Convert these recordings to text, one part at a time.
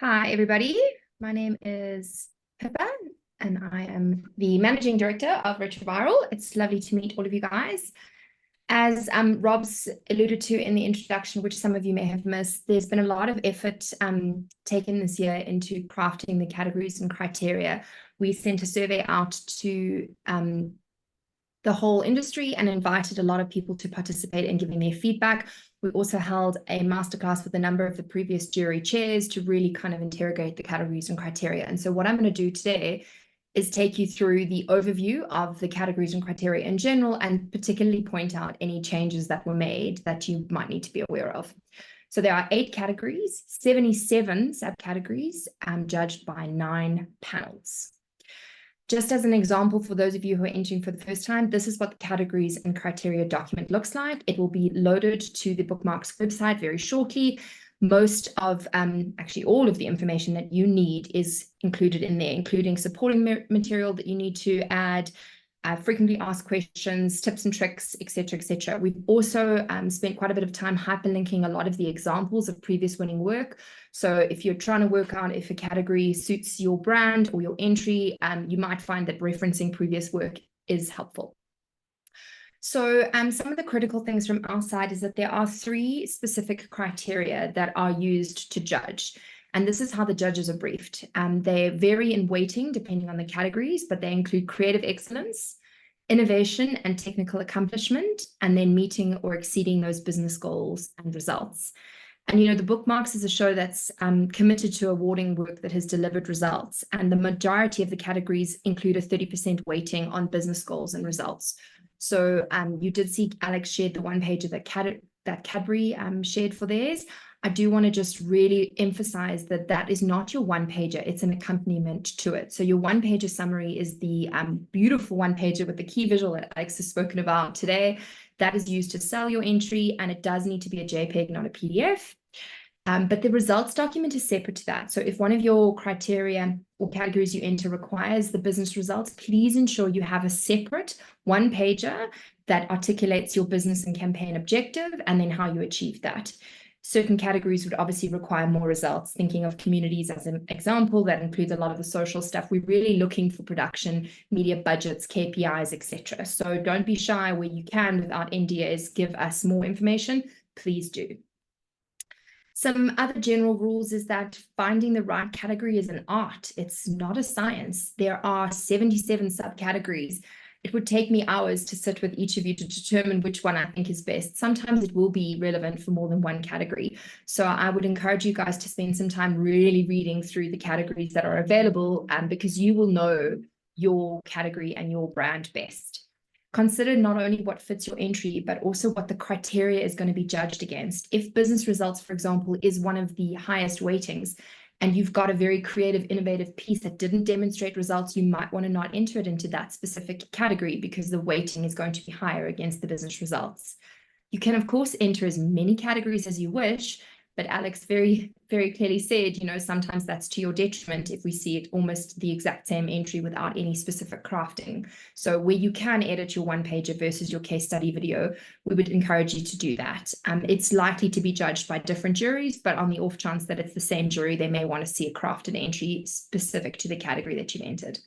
Hi, everybody. My name is Pippa, and I am the Managing Director of Retroviral. It's lovely to meet all of you guys. As Rob's alluded to in the introduction, which some of you may have missed, there's been a lot of effort taken this year into crafting the categories and criteria. We sent a survey out to the whole industry and invited a lot of people to participate in giving their feedback. We also held a masterclass with a number of the previous jury chairs to really kind of interrogate the categories and criteria. And so what I'm going to do today is take you through the overview of the categories and criteria in general, and particularly point out any changes that were made that you might need to be aware of. So there are 8 categories, 77 subcategories, judged by 9 panels. Just as an example, for those of you who are entering for the first time, this is what the categories and criteria document looks like. It will be loaded to the Bookmarks website very shortly. Most of, actually all of the information that you need is included in there, including supporting material that you need to add, frequently asked questions, tips and tricks, etc., etc. We've also spent quite a bit of time hyperlinking a lot of the examples of previous winning work. So if you're trying to work out if a category suits your brand or your entry, you might find that referencing previous work is helpful. So some of the critical things from our side is that there are 3 specific criteria that are used to judge. And this is how the judges are briefed. They vary in weighting depending on the categories, but they include creative excellence, innovation and technical accomplishment, and then meeting or exceeding those business goals and results. And, you know, the Bookmarks is a show that's committed to awarding work that has delivered results. And the majority of the categories include a 30% weighting on business goals and results. So you did see Alex shared the one pager that Cadbury shared for theirs. I do want to just really emphasize that that is not your one pager. It's an accompaniment to it. So your one pager summary is the beautiful one pager with the key visual that Alex has spoken about today. That is used to sell your entry, and it does need to be a JPEG, not a PDF. But the results document is separate to that. So if one of your criteria or categories you enter requires the business results, please ensure you have a separate one pager that articulates your business and campaign objective and then how you achieve that. Certain categories would obviously require more results. Thinking of communities as an example, that includes a lot of the social stuff. We're really looking for production, media budgets, KPIs, etc. So don't be shy where you can, without NDAs, give us more information. Please do. Some other general rules is that finding the right category is an art. It's not a science. There are 77 subcategories. It would take me hours to sit with each of you to determine which one I think is best. Sometimes it will be relevant for more than one category. So I would encourage you guys to spend some time really reading through the categories that are available, because you will know your category and your brand best. Consider not only what fits your entry, but also what the criteria is going to be judged against. If business results, for example, is one of the highest weightings, and you've got a very creative, innovative piece that didn't demonstrate results, you might want to not enter it into that specific category because the weighting is going to be higher against the business results. You can, of course, enter as many categories as you wish, but Alex very, very clearly said, you know, sometimes that's to your detriment if we see it almost the exact same entry without any specific crafting. So where you can edit your one pager versus your case study video, we would encourage you to do that. It's likely to be judged by different juries, but on the off chance that it's the same jury, they may want to see a crafted entry specific to the category that you've entered.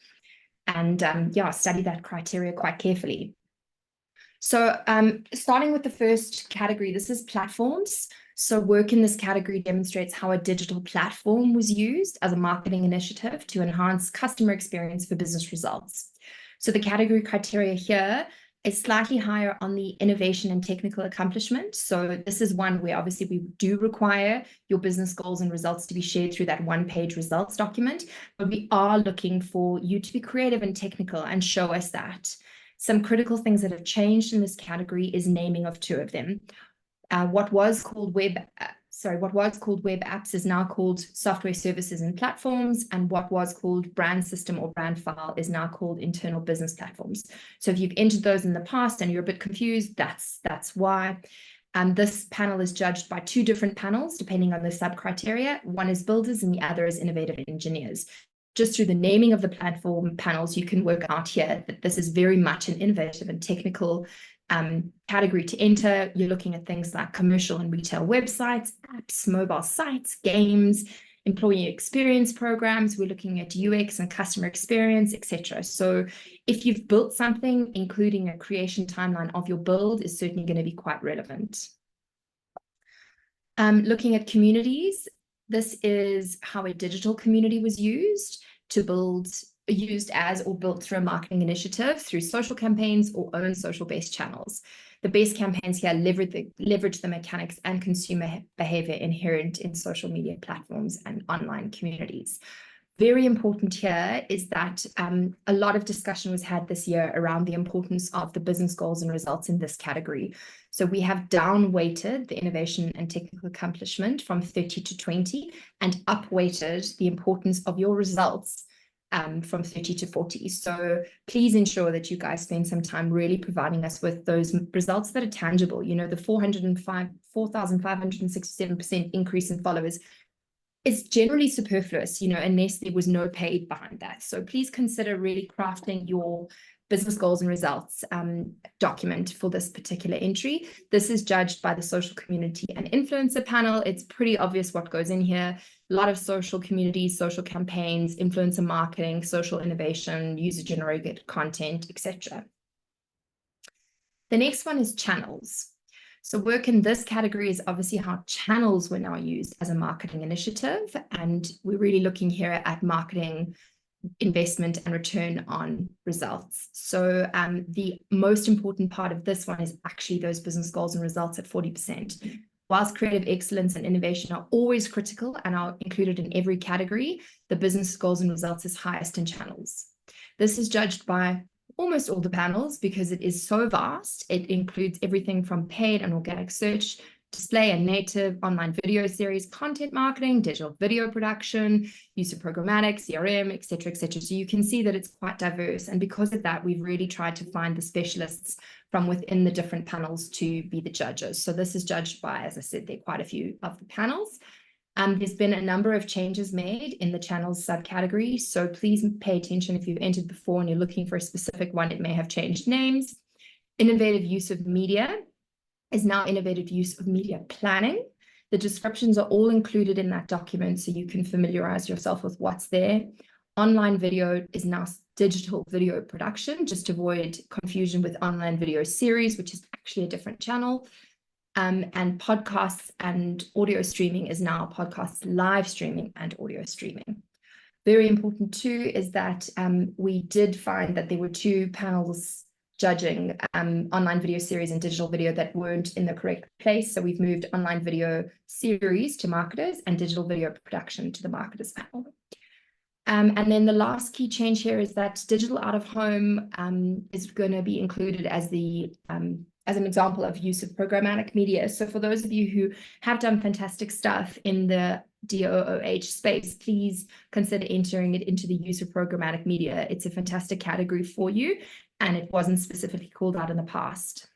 And yeah, study that criteria quite carefully. So starting with the first category, this is platforms. So work in this category demonstrates how a digital platform was used as a marketing initiative to enhance customer experience for business results. So the category criteria here is slightly higher on the innovation and technical accomplishment. So this is one where obviously we do require your business goals and results to be shared through that one-page results document, but we are looking for you to be creative and technical and show us that. Some critical things that have changed in this category is naming of 2 of them. What was called web apps is now called software services and platforms, and what was called brand system or brand file is now called internal business platforms. So if you've entered those in the past and you're a bit confused, that's why. This panel is judged by 2 different panels depending on the sub criteria. One is builders and the other is innovative engineers. Just through the naming of the platform panels, you can work out here that this is very much an innovative and technical category to enter. You're looking at things like commercial and retail websites, apps, mobile sites, games, employee experience programs. We're looking at UX and customer experience, etc. So if you've built something, including a creation timeline of your build is certainly going to be quite relevant. Looking at communities, this is how a digital community was used as or built through a marketing initiative, through social campaigns or own social-based channels. The best campaigns here leverage the mechanics and consumer behavior inherent in social media platforms and online communities. Very important here is that a lot of discussion was had this year around the importance of the business goals and results in this category. So we have down-weighted the innovation and technical accomplishment from 30 to 20 and up-weighted the importance of your results from 30 to 40. So please ensure that you guys spend some time really providing us with those results that are tangible. You know, the 4,567% increase in followers is generally superfluous, you know, unless there was no paid behind that. So please consider really crafting your business goals and results document for this particular entry. This is judged by the social community and influencer panel. It's pretty obvious what goes in here. A lot of social communities, social campaigns, influencer marketing, social innovation, user-generated content, etc. The next one is channels. So work in this category is obviously how channels were now used as a marketing initiative. And we're really looking here at marketing investment and return on results. So the most important part of this one is actually those business goals and results at 40%. Whilst creative excellence and innovation are always critical and are included in every category, the business goals and results is highest in channels. This is judged by almost all the panels because it is so vast. It includes everything from paid and organic search, display and native, online video series, content marketing, digital video production, use of programmatic, CRM, etc., etc. So you can see that it's quite diverse. And because of that, we've really tried to find the specialists from within the different panels to be the judges. So this is judged by, as I said, there are quite a few of the panels. There's been a number of changes made in the channels subcategory. So please pay attention if you've entered before and you're looking for a specific one, it may have changed names. Innovative use of media is now innovative use of media planning. The descriptions are all included in that document so you can familiarize yourself with what's there. Online video is now digital video production, just to avoid confusion with online video series, which is actually a different channel. And podcasts and audio streaming is now podcasts live streaming and audio streaming. Very important too is that we did find that there were two panels judging online video series and digital video that weren't in the correct place. So we've moved online video series to marketers and digital video production to the marketers panel. And then the last key change here is that digital out of home is going to be included as the as an example of use of programmatic media. So for those of you who have done fantastic stuff in the DOOH space, please consider entering it into the use of programmatic media. It's a fantastic category for you, and it wasn't specifically called out in the past.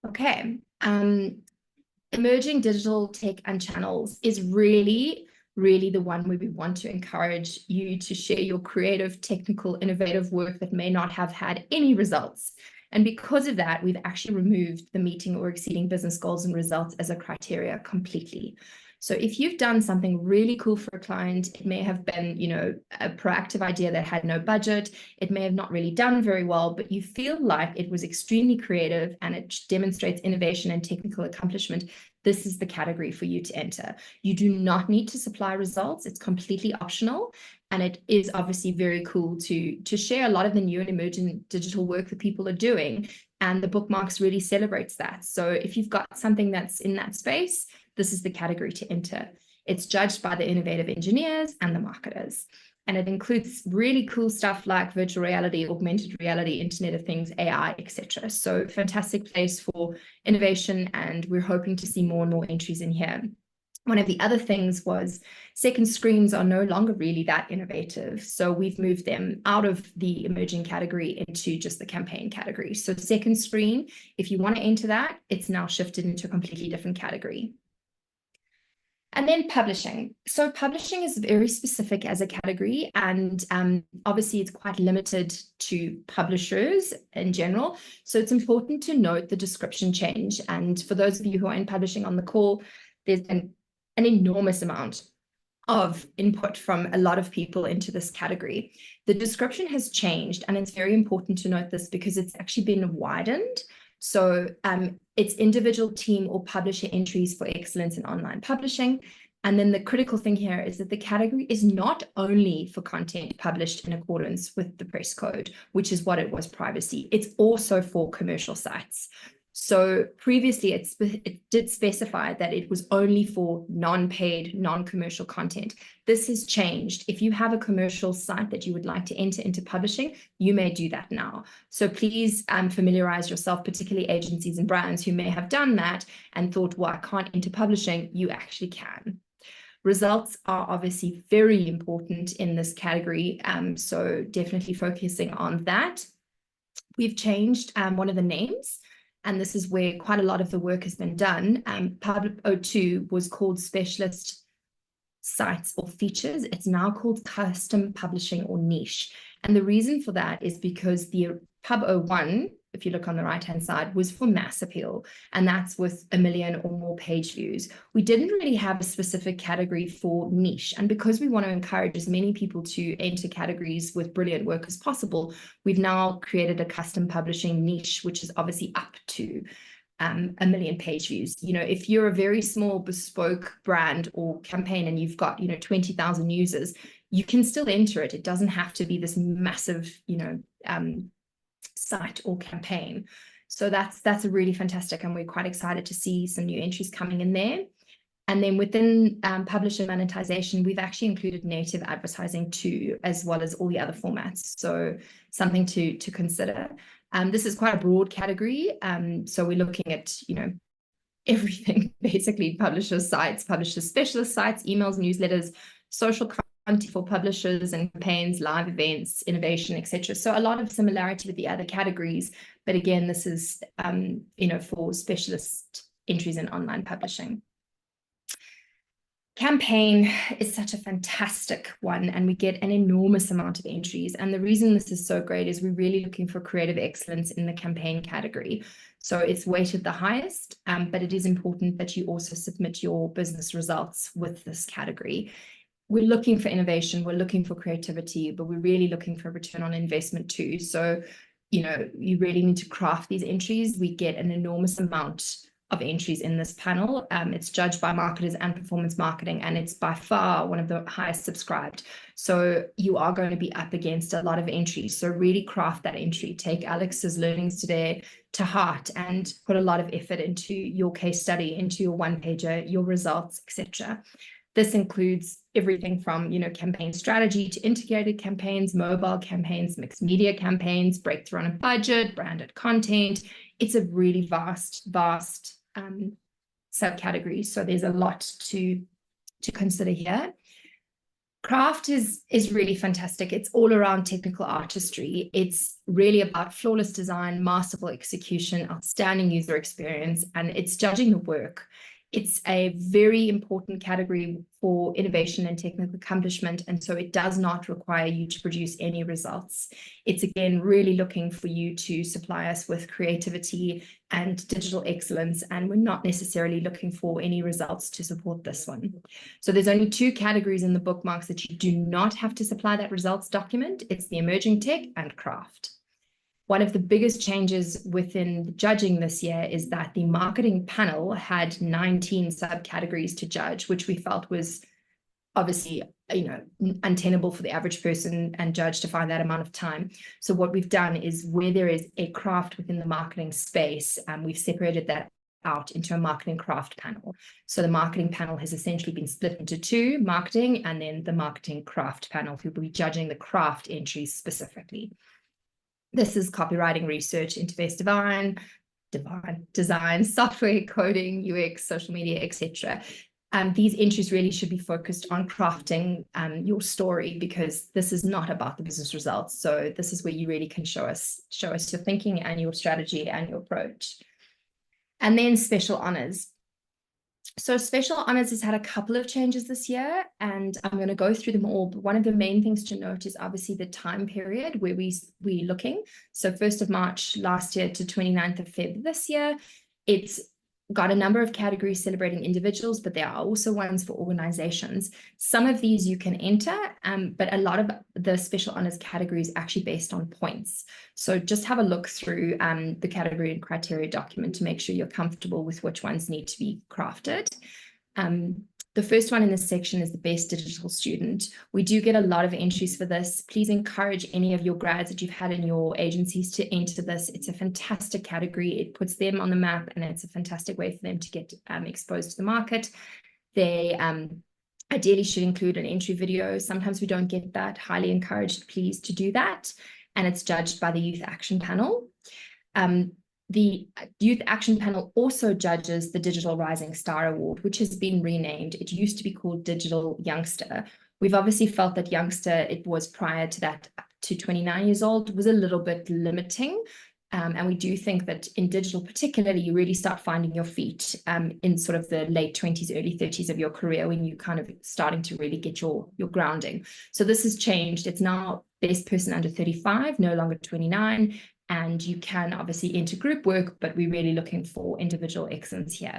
Okay, emerging digital tech and channels is really the one where we want to encourage you to share your creative, technical, innovative work that may not have had any results. And because of that, we've actually removed the meeting or exceeding business goals and results as a criteria completely. So if you've done something really cool for a client, it may have been, you know, a proactive idea that had no budget. It may have not really done very well, but you feel like it was extremely creative and it demonstrates innovation and technical accomplishment. This is the category for you to enter. You do not need to supply results. It's completely optional. And it is obviously very cool to share a lot of the new and emerging digital work that people are doing. And the Bookmarks really celebrates that. So if you've got something that's in that space, this is the category to enter. It's judged by the innovative engineers and the marketers. And it includes really cool stuff like virtual reality, augmented reality, Internet of Things, AI, etc. So fantastic place for innovation. And we're hoping to see more and more entries in here. One of the other things was second screens are no longer really that innovative. So we've moved them out of the emerging category into just the campaign category. So second screen, if you want to enter that, it's now shifted into a completely different category. And then publishing. So publishing is very specific as a category, and obviously it's quite limited to publishers in general. So it's important to note the description change. And for those of you who are in publishing on the call, there's an enormous amount of input from a lot of people into this category. The description has changed, and it's very important to note this because it's actually been widened. So it's individual, team, or publisher entries for excellence in online publishing. And then the critical thing here is that the category is not only for content published in accordance with the press code, which is what it was previously. It's also for commercial sites. So previously, it did specify that it was only for non-paid, non-commercial content. This has changed. If you have a commercial site that you would like to enter into publishing, you may do that now. So please familiarize yourself, particularly agencies and brands who may have done that and thought, well, I can't enter publishing. You actually can. Results are obviously very important in this category. So definitely focusing on that. We've changed one of the names. And this is where quite a lot of the work has been done. Pub 02 was called Specialist Sites or Features. It's now called Custom Publishing or Niche. And the reason for that is because the Pub 01, if you look on the right-hand side, was for mass appeal. And that's with 1 million or more page views. We didn't really have a specific category for niche. And because we want to encourage as many people to enter categories with brilliant work as possible, we've now created a custom publishing niche, which is obviously up to 1 million page views. You know, if you're a very small bespoke brand or campaign and you've got, 20,000 users, you can still enter it. It doesn't have to be this massive, site or campaign. So that's a really fantastic, and we're quite excited to see some new entries coming in there. And then within publisher monetization, we've actually included native advertising too, as well as all the other formats. So something to consider. This is quite a broad category. So we're looking at, everything, basically: publishers' sites, publishers' specialist sites, emails, newsletters, social content for publishers and campaigns, live events, innovation, etc. So a lot of similarity with the other categories. But again, this is, for specialist entries in online publishing. Campaign is such a fantastic one, and we get an enormous amount of entries. And the reason this is so great is we're really looking for creative excellence in the campaign category. So it's weighted the highest, but it is important that you also submit your business results with this category. We're looking for innovation, we're looking for creativity, but we're really looking for return on investment too. So, you really need to craft these entries. We get an enormous amount of entries in this panel. It's judged by marketers and performance marketing, and it's by far one of the highest subscribed. So you are going to be up against a lot of entries. So really craft that entry. Take Alex's learnings today to heart and put a lot of effort into your case study, into your one-pager, your results, etc. This includes everything from, campaign strategy to integrated campaigns, mobile campaigns, mixed media campaigns, breakthrough on a budget, branded content. It's a really vast subcategory. So there's a lot to consider here. Craft is really fantastic. It's all around technical artistry. It's really about flawless design, masterful execution, outstanding user experience, and it's judging the work. It's a very important category for innovation and technical accomplishment, and so it does not require you to produce any results. It's, again, really looking for you to supply us with creativity and digital excellence, and we're not necessarily looking for any results to support this one. So there's only 2 categories in the bookmarks that you do not have to supply that results document. It's the emerging tech and craft. One of the biggest changes within judging this year is that the marketing panel had 19 subcategories to judge, which we felt was obviously, untenable for the average person and judge to find that amount of time. So what we've done is, where there is a craft within the marketing space, we've separated that out into a marketing craft panel. So the marketing panel has essentially been split into 2, marketing and then the marketing craft panel, who will be judging the craft entries specifically. This is copywriting, research, interface design, software, coding, UX, social media, etc. These entries really should be focused on crafting your story, because this is not about the business results. So this is where you really can show us your thinking and your strategy and your approach. And then special honors. So special honors has had a couple of changes this year, and I'm going to go through them all. But one of the main things to note is obviously the time period where we're looking. So 1st of March last year to 29th of Feb this year. It's got a number of categories celebrating individuals, but there are also ones for organizations. Some of these you can enter, but a lot of the special honors categories actually based on points. So just have a look through the category and criteria document to make sure you're comfortable with which ones need to be crafted. The first one in this section is the best digital student. We do get a lot of entries for this. Please encourage any of your grads that you've had in your agencies to enter this. It's a fantastic category. It puts them on the map, and it's a fantastic way for them to get exposed to the market. They ideally should include an entry video. Sometimes we don't get that. Highly encouraged, please, to do that. And it's judged by the Youth Action Panel. The Youth Action Panel also judges the Digital Rising Star Award, which has been renamed. It used to be called Digital Youngster. We've obviously felt that youngster, it was prior to that, up to 29 years old, was a little bit limiting. And we do think that in digital particularly, you really start finding your feet in sort of the late 20s, early 30s of your career, when you kind of starting to really get your grounding. So this has changed. It's now best person under 35, no longer 29. And you can obviously enter group work, but we're really looking for individual excellence here.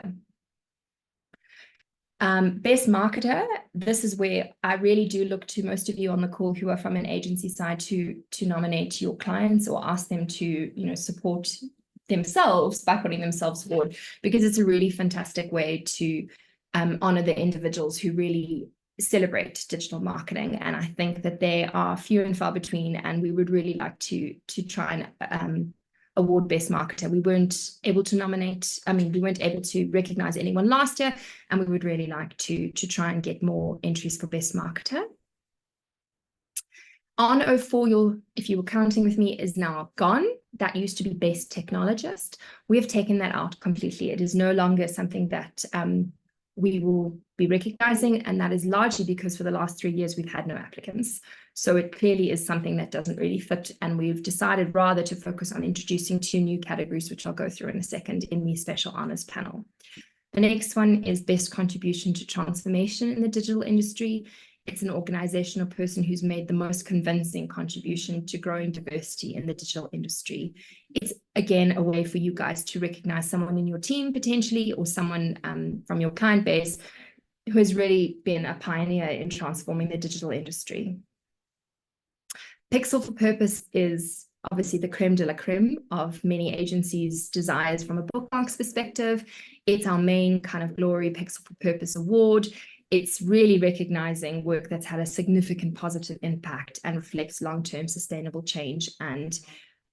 Best marketer, this is where I really do look to most of you on the call who are from an agency side to nominate your clients or ask them to support themselves by putting themselves forward, because it's a really fantastic way to honor the individuals who really celebrate digital marketing. And I think that they are few and far between, and we would really like to try and award best marketer. We weren't able to we weren't able to recognize anyone last year, and we would really like to try and get more entries for best marketer. On 04, if you were counting with me, is now gone. That used to be best technologist. We have taken that out completely. It is no longer something that we will be recognizing, and that is largely because for the last 3 years we've had no applicants. So it clearly is something that doesn't really fit, and we've decided rather to focus on introducing 2 new categories, which I'll go through in a second, in the special honors panel. The next one is best contribution to transformation in the digital industry. It's an organization or person who's made the most convincing contribution to growing diversity in the digital industry. It's, again, a way for you guys to recognize someone in your team potentially, or someone from your client base who has really been a pioneer in transforming the digital industry. Pixel for Purpose is obviously the creme de la creme of many agencies' desires from a Bookmarks perspective. It's our main kind of glory Pixel for Purpose award. It's really recognizing work that's had a significant positive impact and reflects long-term sustainable change. And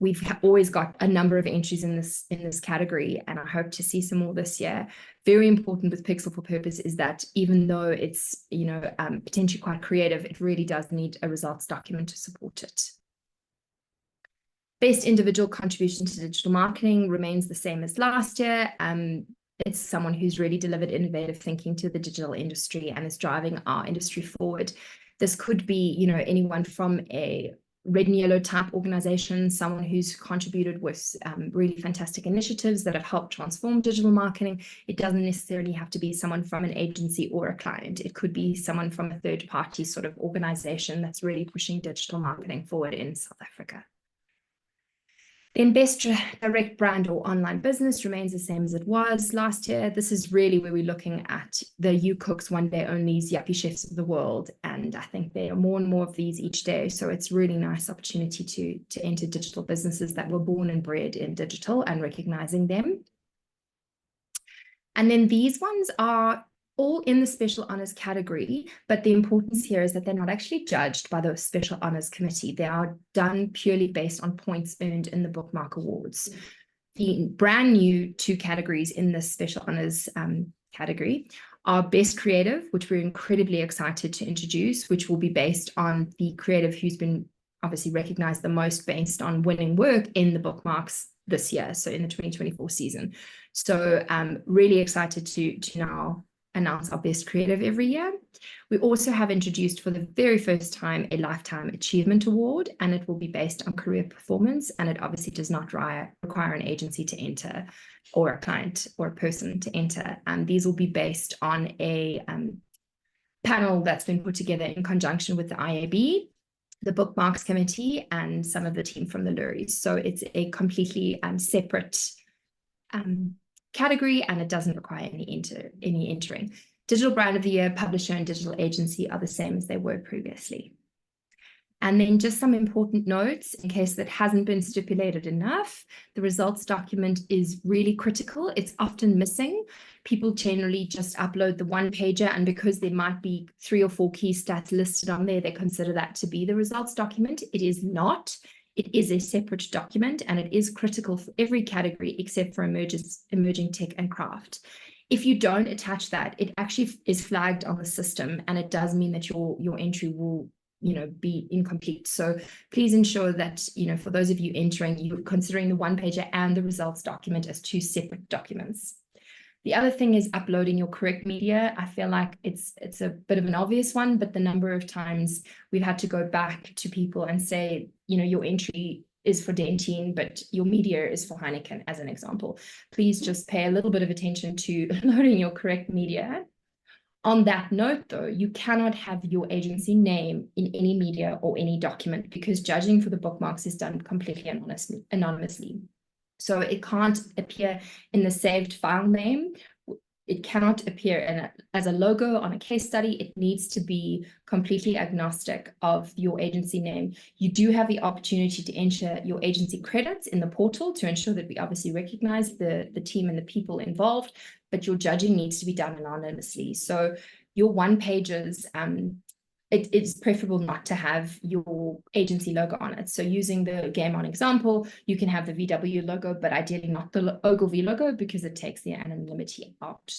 we've always got a number of entries in this category, and I hope to see some more this year. Very important with Pixel for Purpose is that even though it's potentially quite creative, it really does need a results document to support it. Best individual contribution to digital marketing remains the same as last year. It's someone who's really delivered innovative thinking to the digital industry and is driving our industry forward. This could be, anyone from a red and yellow type organization, someone who's contributed with really fantastic initiatives that have helped transform digital marketing. It doesn't necessarily have to be someone from an agency or a client. It could be someone from a third party sort of organization that's really pushing digital marketing forward in South Africa. Then best direct brand or online business remains the same as it was last year. This is really where we're looking at the You Cooks, One Day Onlys, Yuppie Chefs of the world. And I think there are more and more of these each day. So it's a really nice opportunity to enter digital businesses that were born and bred in digital and recognizing them. And then these ones are all in the special honors category, but the importance here is that they're not actually judged by the special honors committee. They are done purely based on points earned in the Bookmark Awards. The brand new 2 categories in this special honors category are best creative, which we're incredibly excited to introduce, which will be based on the creative who's been obviously recognized the most based on winning work in the Bookmarks this year, so in the 2024 season. So really excited to now announce our best creative every year. We also have introduced for the very first time a Lifetime Achievement Award, and it will be based on career performance, and it obviously does not require an agency to enter or a client or a person to enter. These will be based on a panel that's been put together in conjunction with the IAB, the Bookmarks Committee, and some of the team from the Lurries. So it's a completely separate category, and it doesn't require any entering. Digital brand of the year, publisher, and digital agency are the same as they were previously. And then just some important notes in case that hasn't been stipulated enough. The results document is really critical. It's often missing. People generally just upload the one pager, and because there might be 3 or 4 key stats listed on there, they consider that to be the results document. It is not. It is a separate document, and it is critical for every category except for emerging tech and craft. If you don't attach that, it actually is flagged on the system, and it does mean that your entry will be incomplete. So please ensure that, for those of you entering, you're considering the one pager and the results document as 2 separate documents. The other thing is uploading your correct media. I feel like it's a bit of an obvious one, but the number of times we've had to go back to people and say, your entry is for Dentine, but your media is for Heineken, as an example. Please just pay a little bit of attention to loading your correct media. On that note, though, you cannot have your agency name in any media or any document, because judging for the bookmarks is done completely anonymously. So it can't appear in the saved file name. It cannot appear as a logo on a case study. It needs to be completely agnostic of your agency name. You do have the opportunity to enter your agency credits in the portal to ensure that we obviously recognize the team and the people involved, but your judging needs to be done anonymously. So your one pages, it is preferable not to have your agency logo on it. So using the Game On example, you can have the VW logo, but ideally not the Ogilvy logo, because it takes the anonymity out.